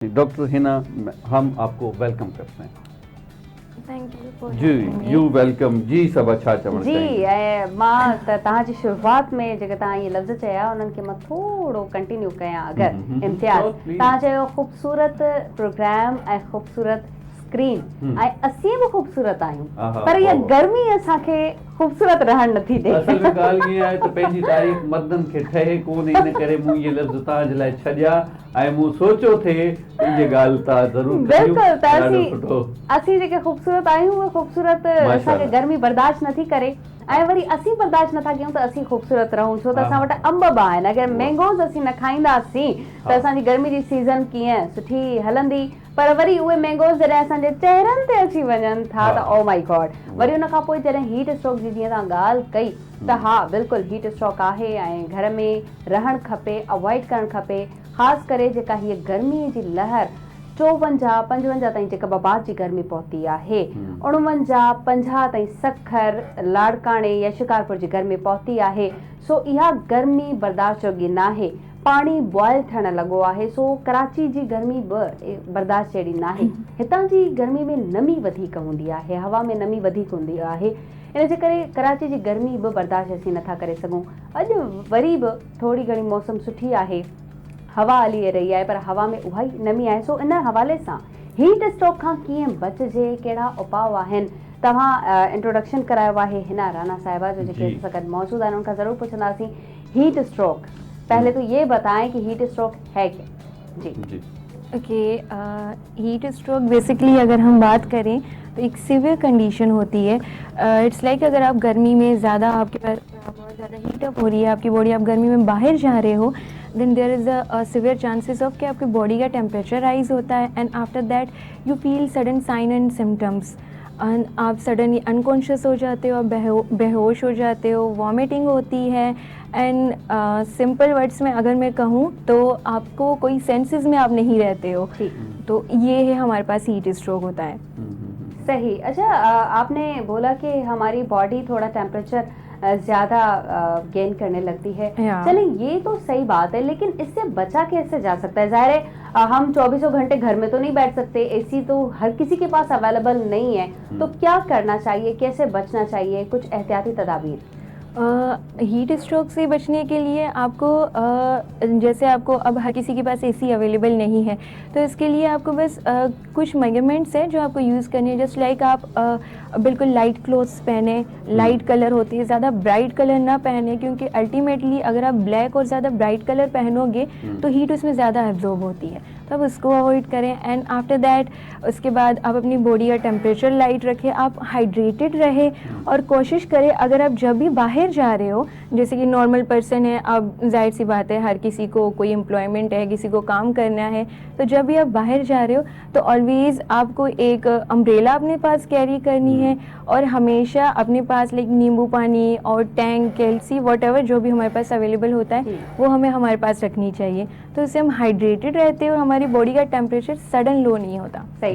Doctor Hina, हम आपको welcome करते हैं। Thank you ji, you welcome ji. सब छा चवण जी मां तव्हांजी शुरुआत में जेके तव्हां ये लफ़्ज़ चया उन्हनि खे मां थोरो कंटिन्यू कयां अगरि इम्तियाज़। तव्हां चयो ख़ूबसूरत प्रोग्राम ऐं ख़ूबसूरत स्क्रीन ऐं असीं बि ख़ूबसूरत आहियूं, पर इहा गर्मी असांखे ख़ूबसूरत रहण नथी ॾे। असल में ॻाल्हि ईअं आहे त पंहिंजी तारीफ़ मर्दनि खे ठहे कोन, इन करे मूं इहे लफ़्ज़ तव्हांजे लाइ छॾिया ऐं मूं सोचियो थे इहे ॻाल्हि तव्हां ज़रूरु बिल्कुलु। त असीं जेके ख़ूबसूरत आहियूं उहे ख़ूबसूरत असांखे गर्मी बर्दाश्त नथी करे, ऐं वरी असीं बर्दाश्त नथा कयूं त असीं ख़ूबसूरत रहूं, छो त असां वटि अंब बि आहिनि। अगरि मैंगोज़ असीं न खाईंदासीं त असांजी गर्मी जी सीज़न कीअं सुठी हलंदी। पर वरी उहे मैंगोज़ जॾहिं असांजे चहिरनि ते अची वञनि था त ओ माई गॉड। वरी उन खां पोइ जॾहिं हीट स्ट्रोक जी जीअं तव्हां ॻाल्हि कई त हा बिल्कुलु हीट स्ट्रोक आहे ऐं घर में रहणु खपे, अवॉइड करणु खपे। ख़ासि करे जेका हीअ गर्मीअ जी लहर 54, 55 ताईं जेका बबाद जी गर्मी पहुती आहे, 49, 50 ताईं सखर, लाड़काणे या शिकारपुर जी गर्मी पहुती आहे। सो इहा गर्मी बर्दाश्त जोगी न आहे। पाणी बॉयल थियणु लॻो आहे। सो कराची जी गर्मी बि बर्दाश्त जहिड़ी न आहे। हितां जी गर्मी में नमी वधीक हूंदी आहे, हवा में नमी वधीक हूंदी आहे। इन जे करे कराची जी गर्मी बि बर्दाश्त असीं नथा करे सघूं। अॼु वरी बि थोरी घणी मौसम सुठी आहे, हवा हली रही आहे, पर हवा में उहा ई नमी आहे। सो इन हवाले सां हीट स्ट्रोक खां कीअं बचिजे, कहिड़ा उपाउ आहिनि, तव्हां इंट्रोडक्शन करायो आहे हिना राणा साहिबा जो, जेके असां सां गॾु मौजूद आहिनि। उनखां ज़रूरु पुछंदासीं हीट स्ट्रोक। पहले तो ये बताएं कि हीट स्ट्रोक है क्या। जी ओके, हीट स्ट्रोक बेसिकली अगर हम बात करें तो एक सीवियर कंडीशन होती है। इट्स लाइक अगर आप गर्मी में ज़्यादा आपके पास बहुत ज़्यादा हीटअप हो रही है आपकी बॉडी, आप गर्मी में बाहर जा रहे हो, then there is a severe chances of कि आपकी बॉडी का टेम्परेचर राइज होता है and after that you feel sudden sign and symptoms. आप सडनली अनकॉन्शियस हो जाते हो, आप बेहोश हो जाते हो, वॉमिटिंग होती है एंड सिंपल वर्ड्स में अगर मैं कहूँ तो आपको कोई सेंसेस में आप नहीं रहते हो। तो ये है हमारे पास हीट स्ट्रोक होता है। सही। अच्छा, आपने बोला कि हमारी बॉडी थोड़ा टेम्परेचर ज़्यादा गेन करने लगती है। चलिए ये तो सही बात है, लेकिन इससे बचा कैसे जा सकता है? ज़ाहिर है हम 24 घंटे घर में तो नहीं बैठ सकते, एसी तो हर किसी के पास अवेलेबल नहीं है। तो क्या करना चाहिए, कैसे बचना चाहिए, कुछ एहतियाती तदाबीर? हीट स्ट्रोक से बचने के लिए आपको जैसे आपको अब हर किसी के पास एसी अवेलेबल नहीं है, तो इसके लिए आपको बस कुछ मेजरमेंट्स हैं जो आपको यूज़ करनी है। जस्ट लाइक आप बिल्कुल लाइट क्लोथ्स पहने, लाइट कलर होती है, ज़्यादा ब्राइट कलर ना पहने, क्योंकि अल्टीमेटली अगर आप ब्लैक और ज़्यादा ब्राइट कलर पहनोगे तो हीट उसमें ज़्यादा एब्जॉर्ब होती है, तो आप उसको अवॉइड करें। एंड आफ्टर दैट उसके बाद आप अपनी बॉडी का टेम्परेचर लाइट रखें, आप हाइड्रेटेड रहे और कोशिश करें अगर आप जब भी बाहर जा रहे हो, जैसे कि नॉर्मल पर्सन है, अब जाहिर सी बात है हर किसी को कोई एम्प्लॉयमेंट है, किसी को काम करना है, तो जब भी आप बाहर जा रहे हो तो ऑलवेज़ आपको एक अम्ब्रेला अपने पास कैरी करनी है और हमेशा अपने पास लाइक नींबू पानी और टैंक, कैल्सी, वॉटएवर जो भी हमारे पास अवेलेबल होता है वो हमें हमारे पास रखनी चाहिए। तो इससे हम हाइड्रेटेड रहते हैं और हमारी बॉडी का टेम्परेचर सडन लो नहीं होता। सही।